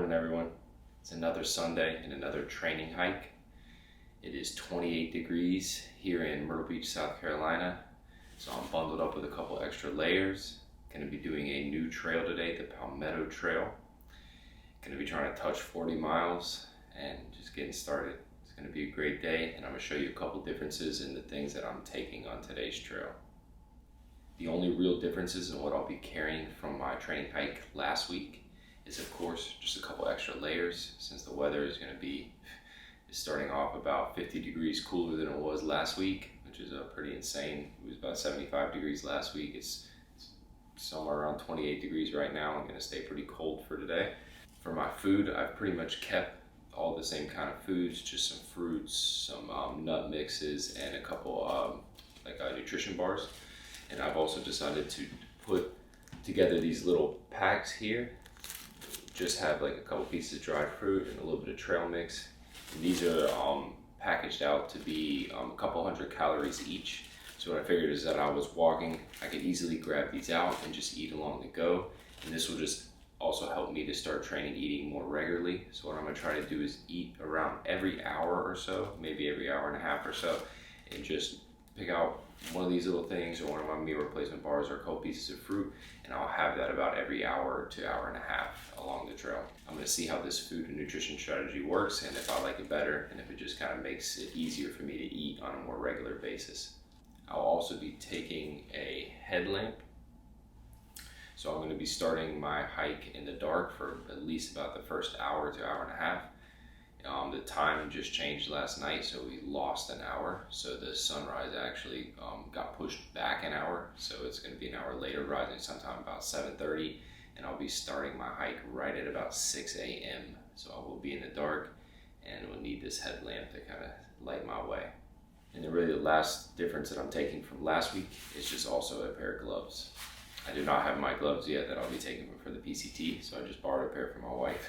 morning, everyone. It's another Sunday and another training hike. It is 28 degrees here in Myrtle Beach, South Carolina. So I'm bundled up with a couple extra layers. Going to be doing a new trail today, the Palmetto Trail. Going to be trying to touch 40 miles and just getting started. It's going to be a great day, and I'm going to show you a couple differences in the things that I'm taking on today's trail. The only real differences in what I'll be carrying from my training hike last week is, of course, just a couple extra layers, since the weather is going to be starting off about 50 degrees cooler than it was last week, which is pretty insane. It was about 75 degrees last week. It's somewhere around 28 degrees right now. I'm going to stay pretty cold for today. For my food, I've pretty much kept all the same kind of foods, just some fruits, some nut mixes, and a couple nutrition bars. And I've also decided to put together these little packs here. Just have like a couple pieces of dried fruit and a little bit of trail mix. And these are packaged out to be a couple hundred calories each. So what I figured is that I was walking, I could easily grab these out and just eat along the go. And this will just also help me to start training eating more regularly. So what I'm gonna try to do is eat around every hour or so, maybe every hour and a half or so, and just pick out one of these little things or one of my meal replacement bars or a couple pieces of fruit, and I'll have that about every hour to hour and a half along the trail. I'm going to see how this food and nutrition strategy works, and if I like it better, and if it just kind of makes it easier for me to eat on a more regular basis. I'll also be taking a headlamp. So I'm going to be starting my hike in the dark for at least about the first hour to hour and a half. The time just changed last night, so we lost an hour. So the sunrise actually got pushed back an hour. So it's going to be an hour later, rising sometime about 7:30. And I'll be starting my hike right at about 6 a.m. So I will be in the dark and will need this headlamp to kind of light my way. And then really the last difference that I'm taking from last week is just also a pair of gloves. I do not have my gloves yet that I'll be taking for the PCT, so I just borrowed a pair from my wife,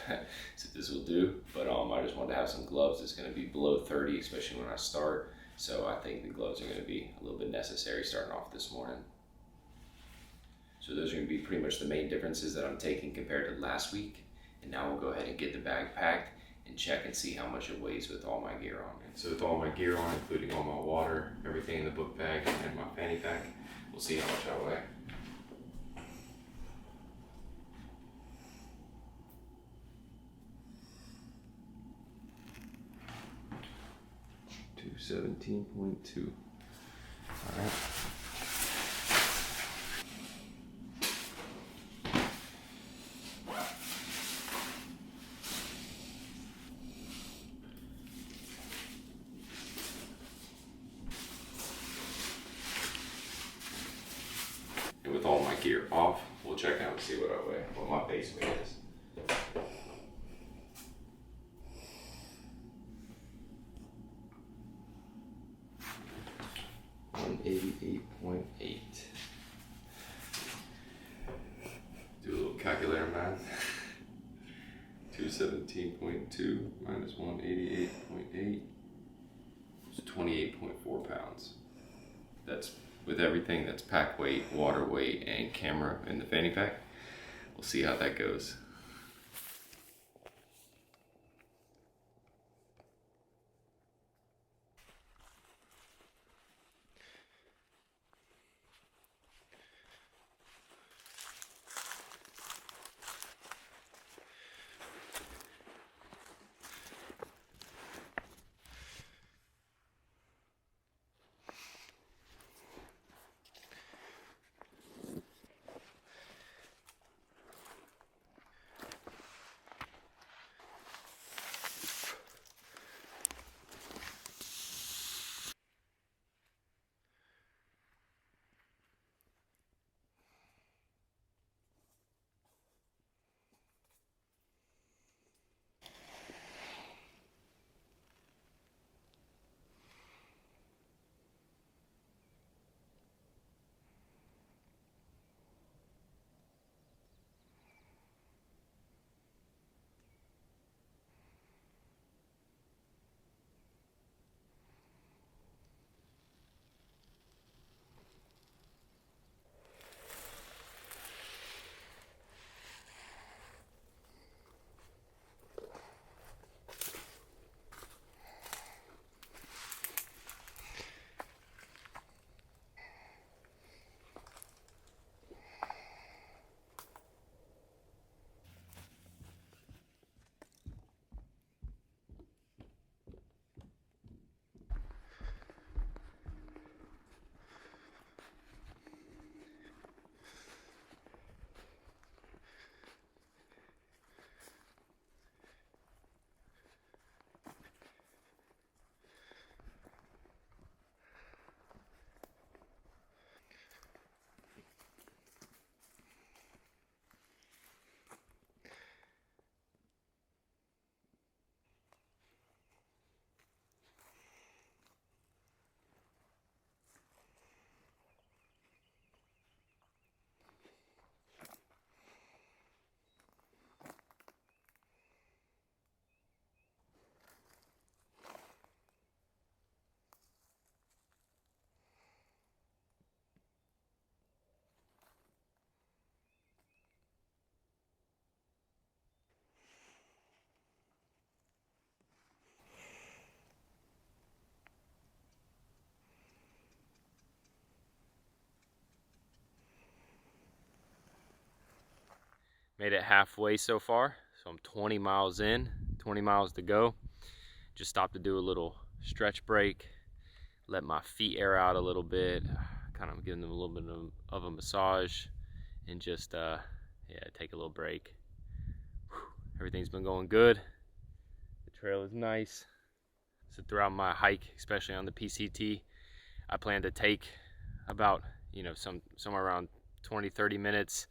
so this will do. But I just wanted to have some gloves. It's going to be below 30, especially when I start, so I think the gloves are going to be a little bit necessary starting off this morning. So those are going to be pretty much the main differences that I'm taking compared to last week. And now we'll go ahead and get the bag packed and check and see how much it weighs with all my gear on. And so with all my gear on, including all my water, everything in the book bag, and my fanny pack, we'll see how much I weigh. 17.2. All right. And with all my gear off, we'll check out and see what I weigh, what my base weight is. 188.8. Do a little calculator math. 217.2 minus 188.8 is 28.4 pounds. That's with everything. That's pack weight, water weight, and camera in the fanny pack. We'll see how that goes. Made it halfway so far, so I'm 20 miles in, 20 miles to go. Just stopped to do a little stretch break, let my feet air out a little bit, kind of giving them a little bit of a massage, and just yeah, take a little break. Everything's been going good. The trail is nice. So throughout my hike, especially on the PCT, I plan to take about, somewhere around 20-30 minutes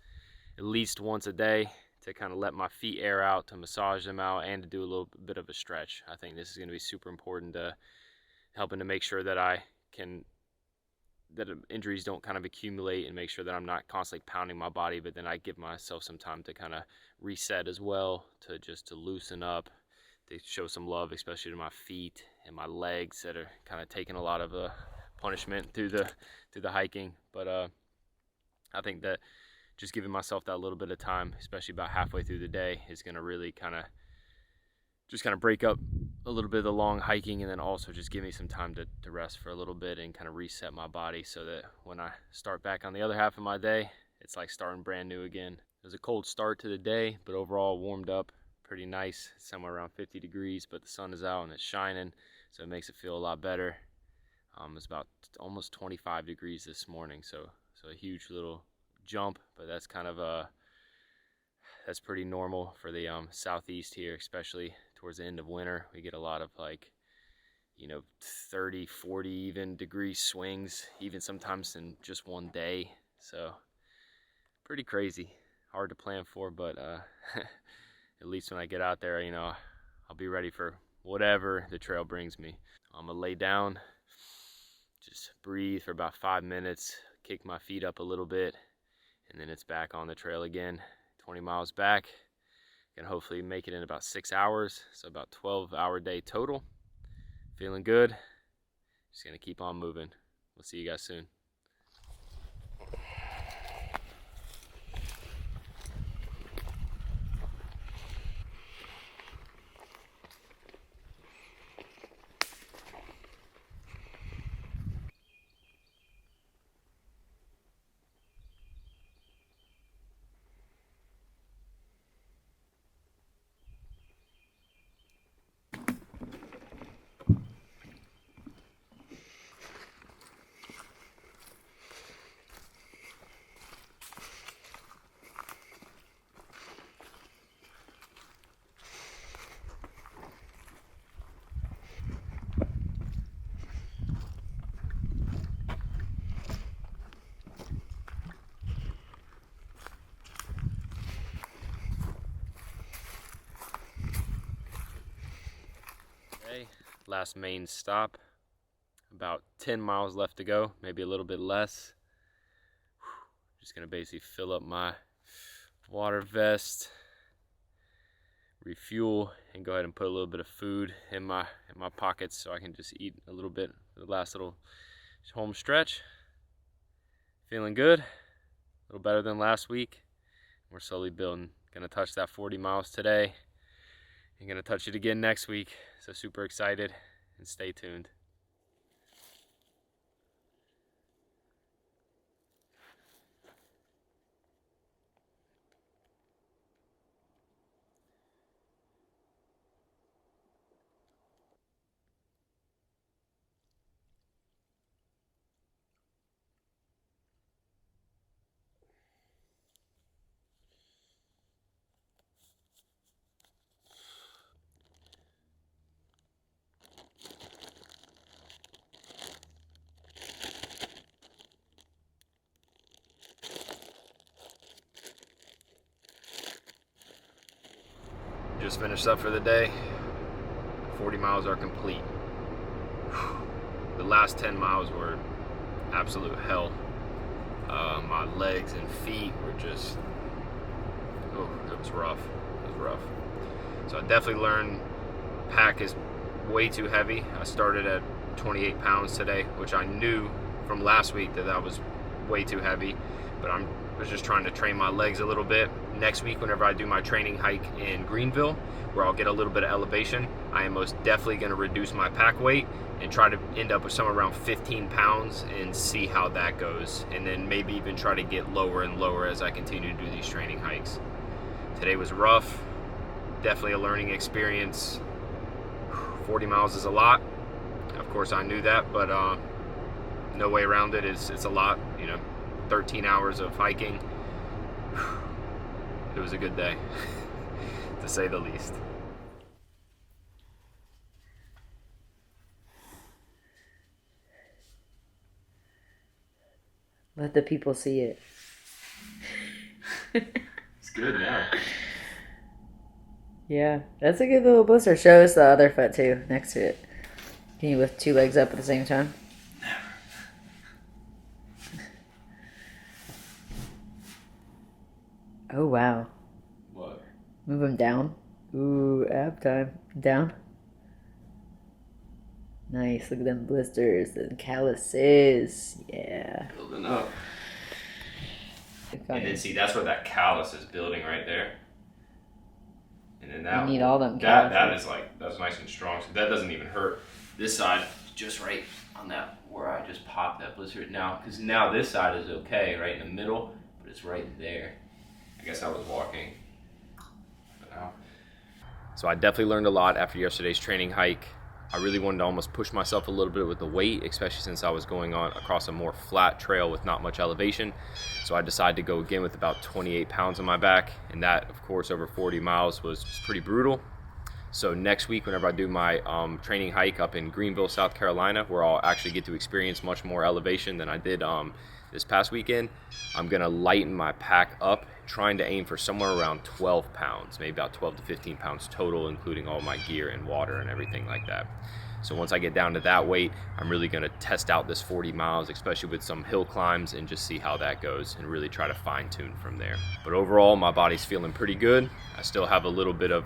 at least once a day to kind of let my feet air out, to massage them out, and to do a little bit of a stretch. I think this is going to be super important to helping to make sure that injuries don't kind of accumulate, and make sure that I'm not constantly pounding my body, but then I give myself some time to kind of reset as well, to loosen up, to show some love, especially to my feet and my legs that are kind of taking a lot of punishment through the hiking. But I think that just giving myself that little bit of time, especially about halfway through the day, is going to really kind of break up a little bit of the long hiking, and then also just give me some time to rest for a little bit and kind of reset my body, so that when I start back on the other half of my day, it's like starting brand new again. It was a cold start to the day, but overall warmed up pretty nice, somewhere around 50 degrees, but the sun is out and it's shining, so it makes it feel a lot better. It's about almost 25 degrees this morning, so a huge little jump, but that's kind of that's pretty normal for the southeast here, especially towards the end of winter. We get a lot of 30, 40 even degree swings, even sometimes in just one day. So pretty crazy, hard to plan for, but at least when I get out there, I'll be ready for whatever the trail brings me. I'm gonna lay down, just breathe for about 5 minutes, kick my feet up a little bit, and then it's back on the trail again. 20 miles back. Can hopefully make it in about 6 hours, so about 12-hour day total. Feeling good. Just gonna keep on moving. We'll see you guys soon. Last main stop, about 10 miles left to go, maybe a little bit less. Just gonna basically fill up my water vest, refuel, and go ahead and put a little bit of food in my pockets, so I can just eat a little bit for the last little home stretch. Feeling good, a little better than last week. We're slowly building. Gonna touch that 40 miles today. I'm gonna touch it again next week, so super excited, and stay tuned. Just finished up for the day. 40 miles are complete. The last 10 miles were absolute hell. My legs and feet were just, it was rough. It was rough. So I definitely learned pack is way too heavy. I started at 28 pounds today, which I knew from last week that was way too heavy, but I was just trying to train my legs a little bit. Next week, whenever I do my training hike in Greenville, where I'll get a little bit of elevation, I am most definitely going to reduce my pack weight and try to end up with somewhere around 15 pounds and see how that goes, and then maybe even try to get lower and lower as I continue to do these training hikes. Today was rough, definitely a learning experience. 40 miles is a lot. Of course I knew that, but no way around it. It's a lot, you know, 13 hours of hiking. It was a good day, to say the least. Let the people see it. It's good now. Yeah, that's a good little blister. Show us the other foot too, next to it. Can you lift two legs up at the same time? Oh, wow. What? Move them down. Ooh, ab time. Down. Nice. Look at them blisters and calluses. Yeah. Building up. Funny. And then see, that's where that callus is building right there. And then that You need all them that calluses. is like, that's nice and strong. So that doesn't even hurt. This side, just right on that where I just popped that blister now, because now this side is okay, right in the middle, but it's right there. I guess I was walking. But now. So I definitely learned a lot after yesterday's training hike. I really wanted to almost push myself a little bit with the weight, especially since I was going on across a more flat trail with not much elevation. So I decided to go again with about 28 pounds on my back, and that, of course, over 40 miles was pretty brutal. So next week, whenever I do my training hike up in Greenville, South Carolina, where I'll actually get to experience much more elevation than I did this past weekend, I'm gonna lighten my pack up, trying to aim for somewhere around 12 pounds, maybe about 12 to 15 pounds total, including all my gear and water and everything like that. So once I get down to that weight, I'm really gonna test out this 40 miles, especially with some hill climbs, and just see how that goes and really try to fine tune from there. But overall, my body's feeling pretty good. I still have a little bit of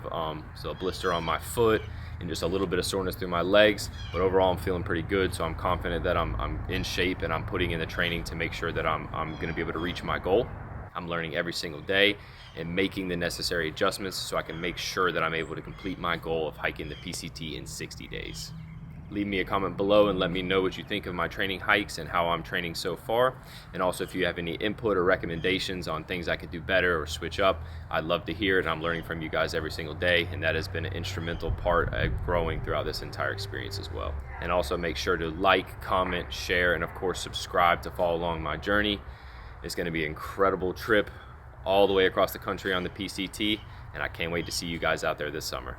so a blister on my foot and just a little bit of soreness through my legs, but overall I'm feeling pretty good. So I'm confident that I'm in shape, and I'm putting in the training to make sure that I'm gonna be able to reach my goal. I'm learning every single day and making the necessary adjustments so I can make sure that I'm able to complete my goal of hiking the PCT in 60 days. Leave me a comment below and let me know what you think of my training hikes and how I'm training so far. And also, if you have any input or recommendations on things I could do better or switch up, I'd love to hear it. I'm learning from you guys every single day, and that has been an instrumental part of growing throughout this entire experience as well. And also make sure to like, comment, share, and of course subscribe to follow along my journey. It's going to be an incredible trip all the way across the country on the PCT, and I can't wait to see you guys out there this summer.